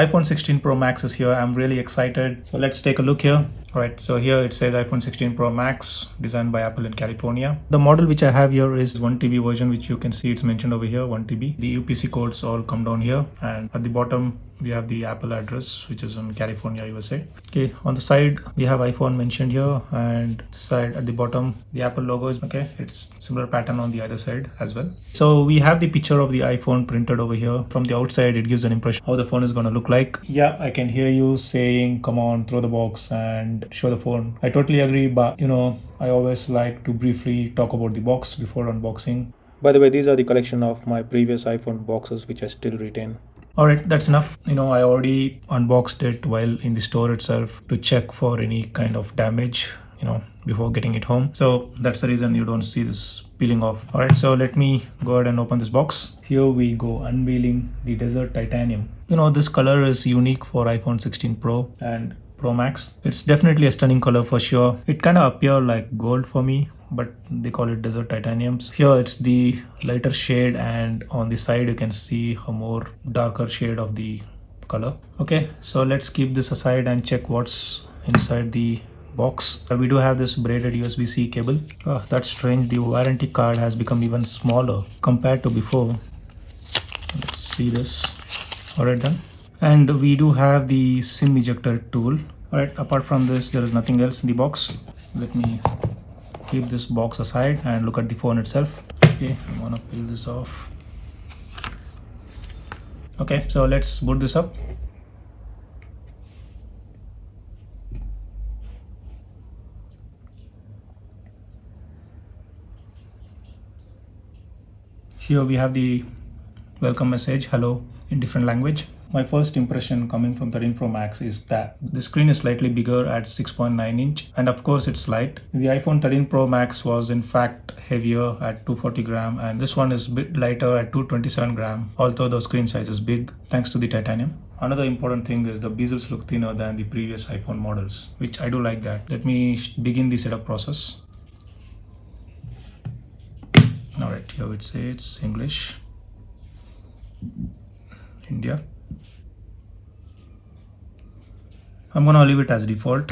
iPhone 16 Pro Max is here. I'm really excited. So let's take a look here. All right, so here it says iPhone 16 Pro Max, designed by Apple in California. The model which I have here is 1TB version, which you can see it's mentioned over here, 1TB. The UPC codes all come down here, and at the bottom we have the Apple address, which is in California, USA. Okay, on the side we have iPhone mentioned here, and side at the bottom the Apple logo is okay. It's similar pattern on the other side as well. So we have the picture of the iPhone printed over here. From the outside it gives an impression how the phone is going to look like. Yeah, I can hear you saying come on, throw the box and show the phone. I totally agree, but I always like to briefly talk about the box before unboxing. By the way, these are the collection of my previous iPhone boxes which I still retain. Alright, that's enough. I already unboxed it while in the store itself to check for any kind of damage, before getting it home. So that's the reason you don't see this peeling off. Alright, so let me go ahead and open this box. Here we go, unveiling the Desert Titanium. This color is unique for iPhone 16 Pro and Pro Max. It's definitely a stunning color for sure. It kind of appears like gold for me, but they call it Desert Titaniums. Here it's the lighter shade, and on the side you can see a more darker shade of the color. Okay, so let's keep this aside and check what's inside the box. We do have this braided USB-C cable. That's strange, the warranty card has become even smaller compared to before. Let's see this. Alright then. And we do have the SIM ejector tool. Alright, apart from this there is nothing else in the box. Let me keep this box aside and look at the phone itself. Okay, I'm gonna peel this off. Okay, so let's boot this up. Here we have the welcome message, hello, in different language. My first impression coming from 13 Pro Max is that the screen is slightly bigger at 6.9 inch, and of course it's light. The iPhone 13 Pro Max was in fact heavier at 240 gram, and this one is a bit lighter at 227 gram, although the screen size is big thanks to the titanium. Another important thing is the bezels look thinner than the previous iPhone models, which I do like that. Let me begin the setup process. Alright, here it says English, India. I'm gonna leave it as default.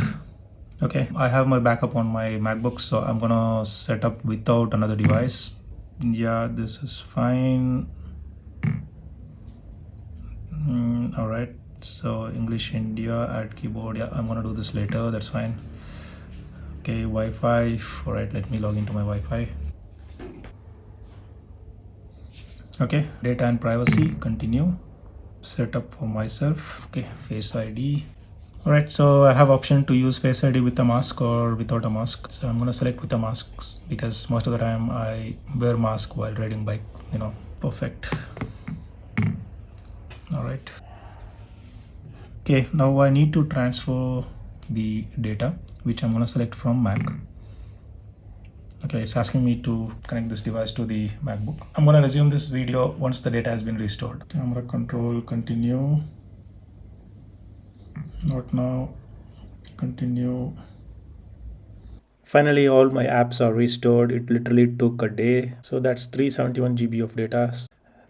Okay, I have my backup on my MacBook, so I'm gonna set up without another device. Yeah, this is fine. Alright, so English India, add keyboard. Yeah, I'm gonna do this later, that's fine. Okay, Wi-Fi. Alright, let me log into my Wi-Fi. Okay, data and privacy, continue. Set up for myself. Okay, Face ID. Alright, so I have option to use Face ID with a mask or without a mask. So I'm gonna select with a mask because most of the time I wear mask while riding bike. Perfect. Alright. Okay, now I need to transfer the data, which I'm gonna select from Mac. Okay, it's asking me to connect this device to the MacBook. I'm gonna resume this video once the data has been restored. Camera control, continue. Not now, continue. Finally, all my apps are restored. It literally took a day. So that's 371 GB of data.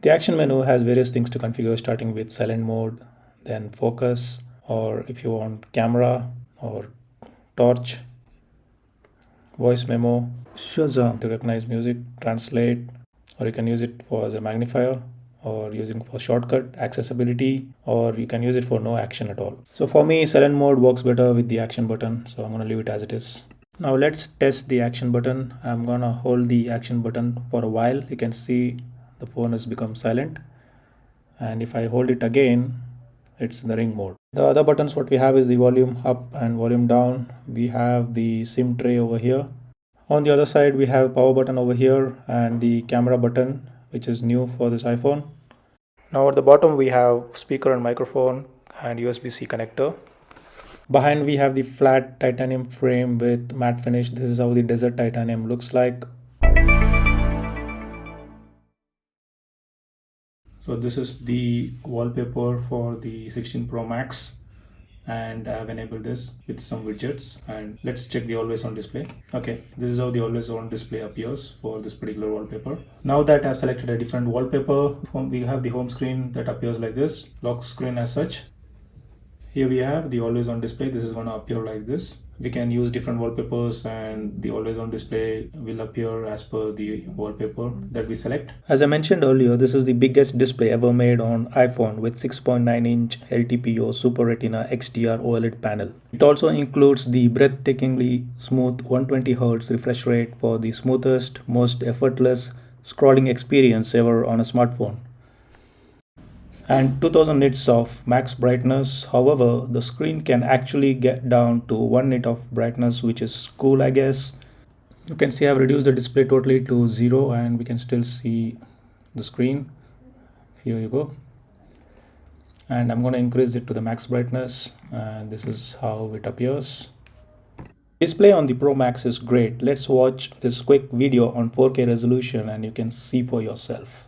The action menu has various things to configure, starting with silent mode, then focus, or if you want camera or torch, voice memo, Shazam to recognize music, translate, or you can use it for as a magnifier, or using for shortcut, accessibility, or you can use it for no action at all. So for me, silent mode works better with the action button, so I'm gonna leave it as it is. Now let's test the action button. I'm gonna hold the action button for a while. You can see the phone has become silent, and if I hold it again, it's in the ring mode. The other buttons what we have is the volume up and volume down. We have the SIM tray over here. On the other side we have power button over here and the camera button, which is new for this iPhone. Now at the bottom we have speaker and microphone and USB-C connector. Behind we have the flat titanium frame with matte finish. This is how the Desert Titanium looks like. So this is the wallpaper for the 16 Pro Max, and I have enabled this with some widgets, and let's check the always on display. Okay, this is how the always on display appears for this particular wallpaper. Now that I've selected a different wallpaper, we have the home screen that appears like this, lock screen as such. Here we have the always on display. This is going to appear like this. We can use different wallpapers and the always on display will appear as per the wallpaper that we select. As I mentioned earlier, this is the biggest display ever made on iPhone with 6.9-inch LTPO Super Retina XDR OLED panel. It also includes the breathtakingly smooth 120Hz refresh rate for the smoothest, most effortless scrolling experience ever on a smartphone, and 2000 nits of max brightness. However, the screen can actually get down to 1 nit of brightness, which is cool, I guess. You can see I've reduced the display totally to 0 and we can still see the screen. Here you go. And I'm going to increase it to the max brightness, and this is how it appears. Display on the Pro Max is great. Let's watch this quick video on 4K resolution and you can see for yourself.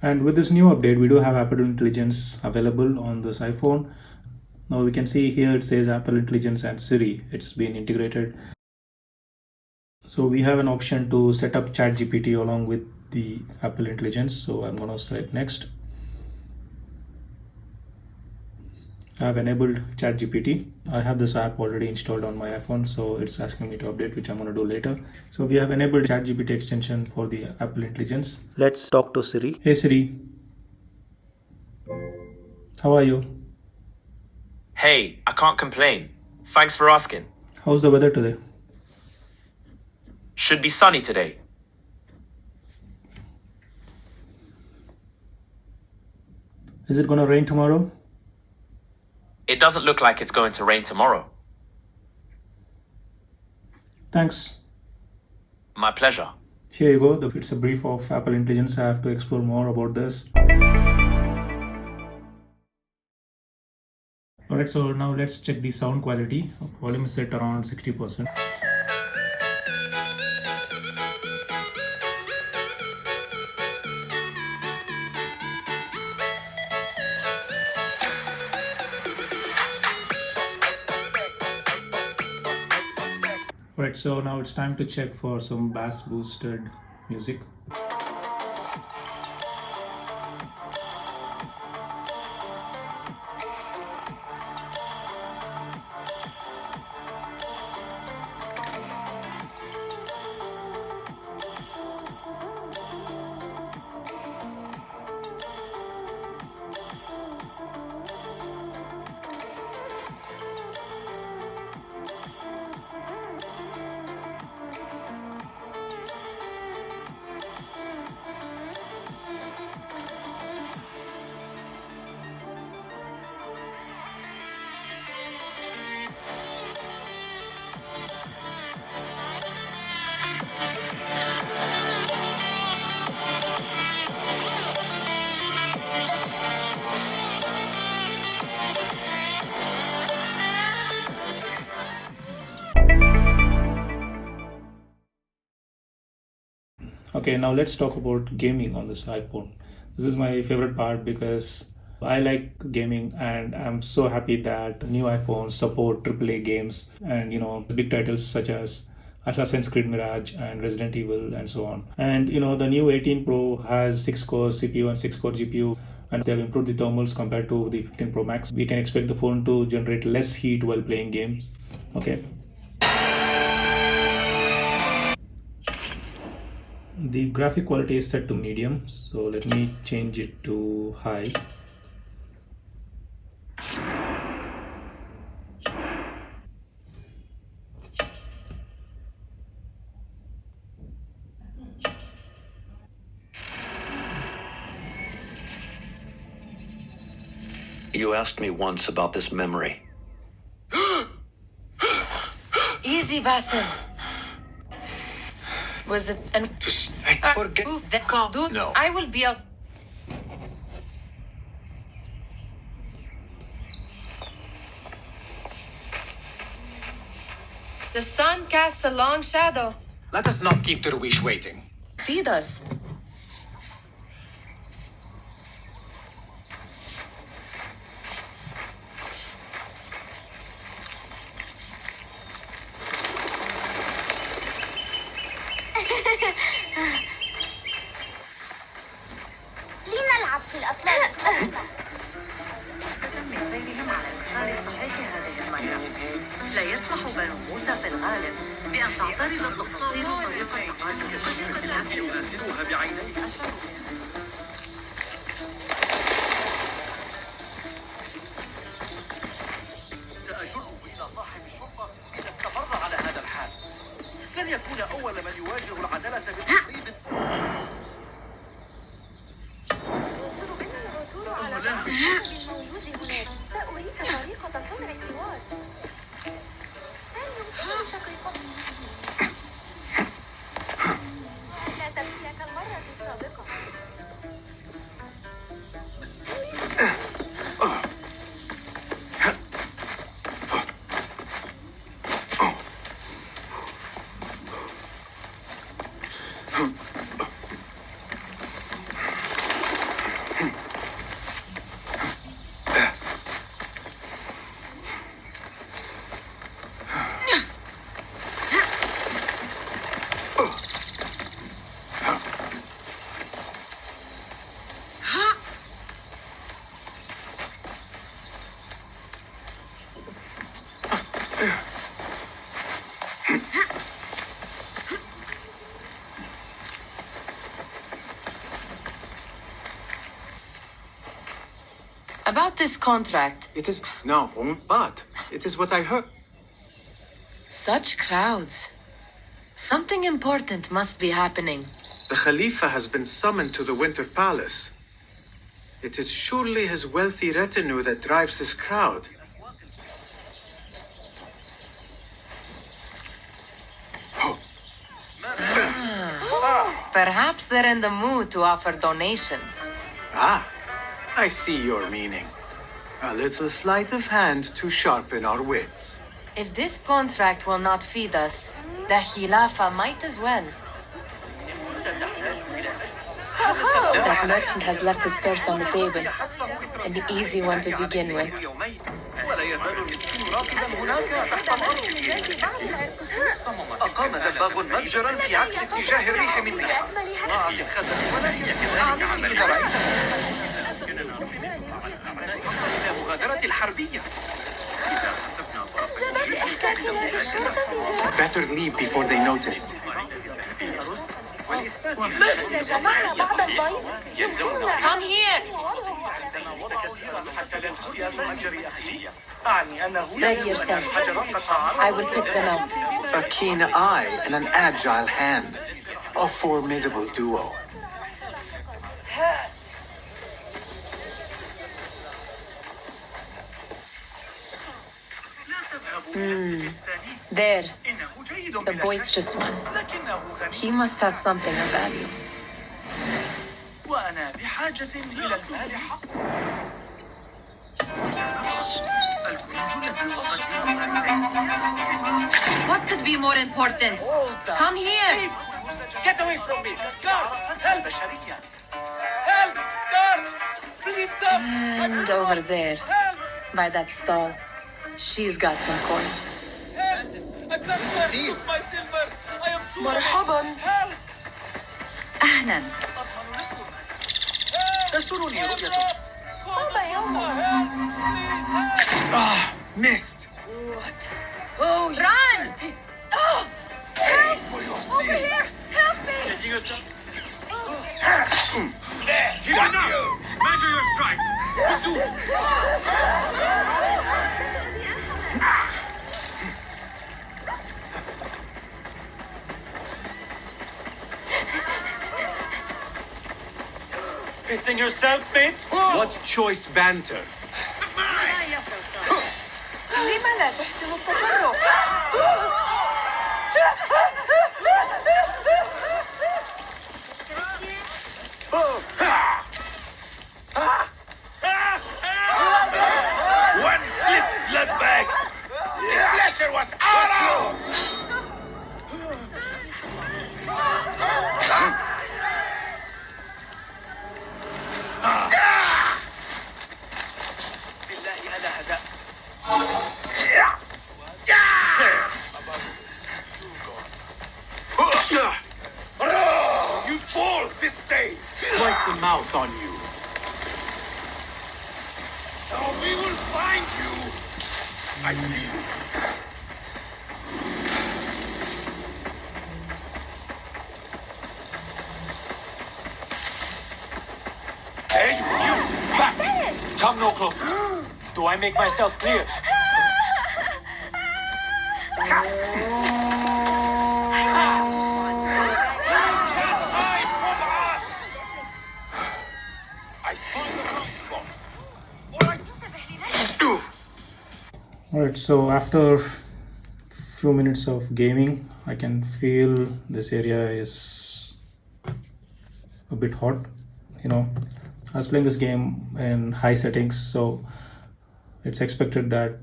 And with this new update, we do have Apple Intelligence available on this iPhone. Now we can see here it says Apple Intelligence and Siri. It's been integrated. So we have an option to set up ChatGPT along with the Apple Intelligence. So I'm going to select next. I have enabled ChatGPT. I have this app already installed on my iPhone, so it's asking me to update, which I'm going to do later. So we have enabled ChatGPT extension for the Apple Intelligence. Let's talk to Siri. Hey Siri, how are you? Hey, I can't complain. Thanks for asking. How's the weather today? Should be sunny today. Is it going to rain tomorrow? It doesn't look like it's going to rain tomorrow. Thanks. My pleasure. Here you go. It's a brief of Apple Intelligence. I have to explore more about this. Alright, so now let's check the sound quality. Volume is set around 60%. Right, so now it's time to check for some bass boosted music. Okay, now let's talk about gaming on this iPhone. This is my favorite part because I like gaming and I'm so happy that new iPhones support AAA games and big titles such as Assassin's Creed Mirage and Resident Evil and so on. And the new 18 Pro has 6-core CPU and 6-core GPU, and they have improved the thermals compared to the 15 Pro Max. We can expect the phone to generate less heat while playing games. Okay. The graphic quality is set to medium, so let me change it to high. You asked me once about this memory. Easy, Basim. Was it an... Forget. Dude, No. I will be a... The sun casts a long shadow. Let us not keep Derwish waiting. Feed us. لنلعب في الأطلال. بسيرهم على المسار الصحيح هذه المرة. لا يسمح بنو موسى في الغالب بأن تعترض التفاصيل طريق التقدم قد يناسبها بعينيه أشهر. سأجره إلى صاحب الشرطة إذا استمر على هذا الحال. لن يكون أول من يواجه العدالة بالتقليد. بالموجود هناك سأريك طريقة صنع الحوار. شقيقة. لا تبكي كالمرة السابقة. About this contract. It is... No, but it is what I heard. Such crowds. Something important must be happening. The Khalifa has been summoned to the Winter Palace. It is surely his wealthy retinue that drives this crowd. Perhaps they're in the mood to offer donations. Ah, I see your meaning. A little sleight of hand to sharpen our wits. If this contract will not feed us, the Khilafa might as well. That merchant has left his purse on the table. An easy one to begin with. ولا يزال المسكين راكبا هناك تحت الأرض. أقام دباغ متجرا في عكس اتجاه الريح منك. ضاع في الخزف ولكن أعلم إذا رأيت إلى مغادرة الحربية. Better leave before they notice. إذا جمعنا بعض البيض يمكننا Come here! Ready yourself. I will pick them out. A keen eye and an agile hand. A formidable duo. There. The boys just won. He must have something of value. وأنا بحاجة إلى المال حق. What could be more important? Come here! Get away from me! Guard! Help! Help! Guard! Please stop! And over there, by that stall, she's got some coin. I can't lose my silver! I am so مرحبا. Help! أهلا. تسرني رؤيتك. بابا يوم Ah, missed. Oh, run! over here help me Measure your strikes! Pissing yourself, mate? What choice banter? تحسن التصرف. One slip led back. The splasher was out. بالله أنا هدأت. You fall this day. Wipe the mouth on you. Now we will find you. I see you. Hey, you! Back! Come no closer. Do I make myself clear? I see you. Alright, so after few minutes of gaming, I can feel this area is a bit hot. You know, I was playing this game in high settings, so it's expected that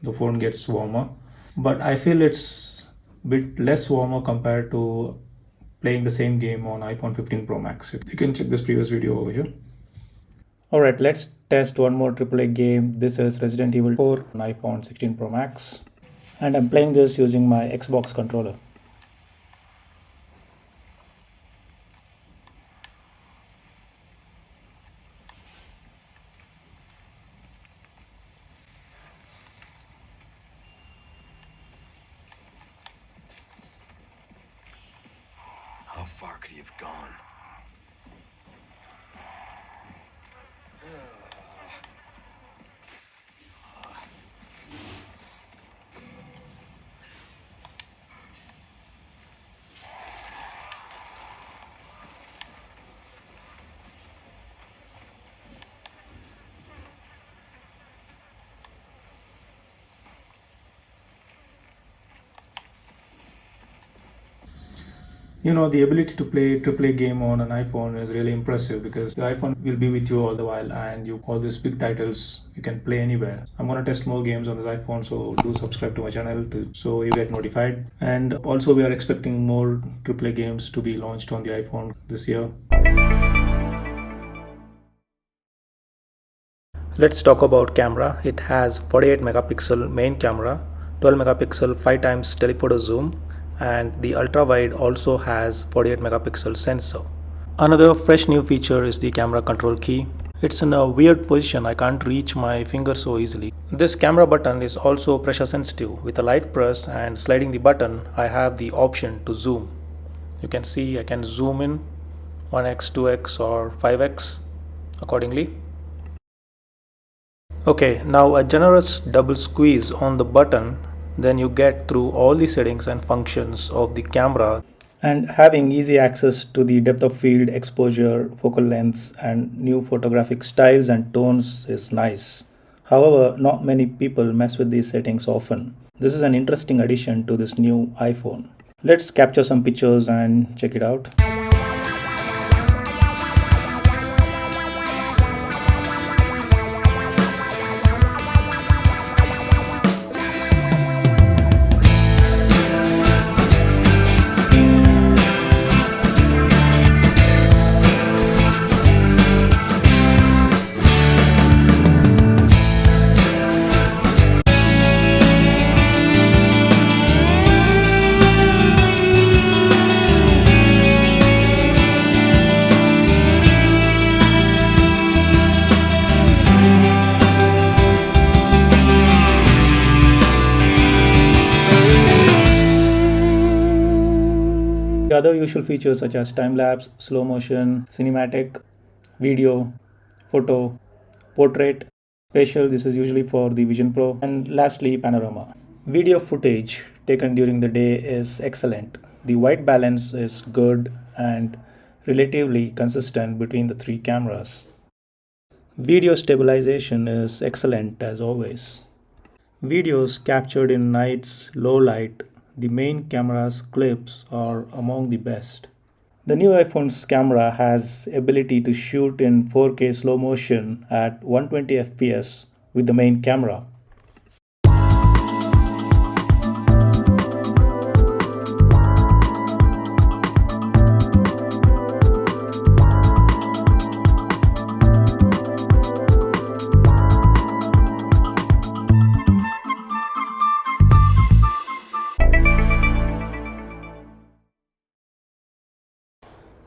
the phone gets warmer, but I feel it's a bit less warmer compared to playing the same game on iPhone 15 Pro Max. You can check this previous video over here. Alright, let's test one more AAA game. This is Resident Evil 4 on iPhone 16 Pro Max, and I'm playing this using my Xbox controller. How far could he have gone? You know, the ability to play AAA game on an iPhone is really impressive because the iPhone will be with you all the while, and all these big titles you can play anywhere. I'm gonna test more games on this iPhone, so do subscribe to my channel so you get notified. And also we are expecting more AAA games to be launched on the iPhone this year. Let's talk about camera. It has 48 megapixel main camera, 12 megapixel 5x telephoto zoom, and the ultra wide also has 48 megapixel sensor. Another fresh new feature is the camera control key. It's in a weird position, I can't reach my finger so easily. This camera button is also pressure sensitive. With a light press and sliding the button, I have the option to zoom. You can see I can zoom in 1x, 2x or 5x accordingly. Okay, now a generous double squeeze on the button, then you get through all the settings and functions of the camera, and having easy access to the depth of field, exposure, focal lengths and new photographic styles and tones is nice. However, not many people mess with these settings often. This is an interesting addition to this new iPhone. Let's capture some pictures and check it out. The other usual features such as time-lapse, slow motion, cinematic, video, photo, portrait, spatial, this is usually for the Vision Pro, and lastly panorama. Video footage taken during the day is excellent. The white balance is good and relatively consistent between the three cameras. Video stabilization is excellent as always. Videos captured in night's low light, the main camera's clips are among the best. The new iPhone's camera has ability to shoot in 4K slow motion at 120 fps with the main camera.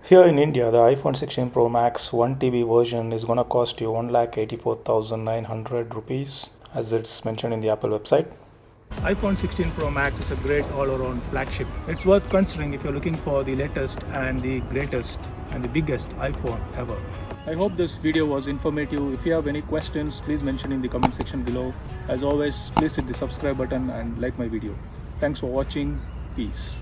Here in India, the iPhone 16 Pro Max 1TB version is gonna cost you 1,84,900 rupees, as it's mentioned in the Apple website. iPhone 16 Pro Max is a great all-around flagship. It's worth considering if you're looking for the latest and the greatest and the biggest iPhone ever. I hope this video was informative. If you have any questions, please mention in the comment section below. As always, please hit the subscribe button and like my video. Thanks for watching. Peace.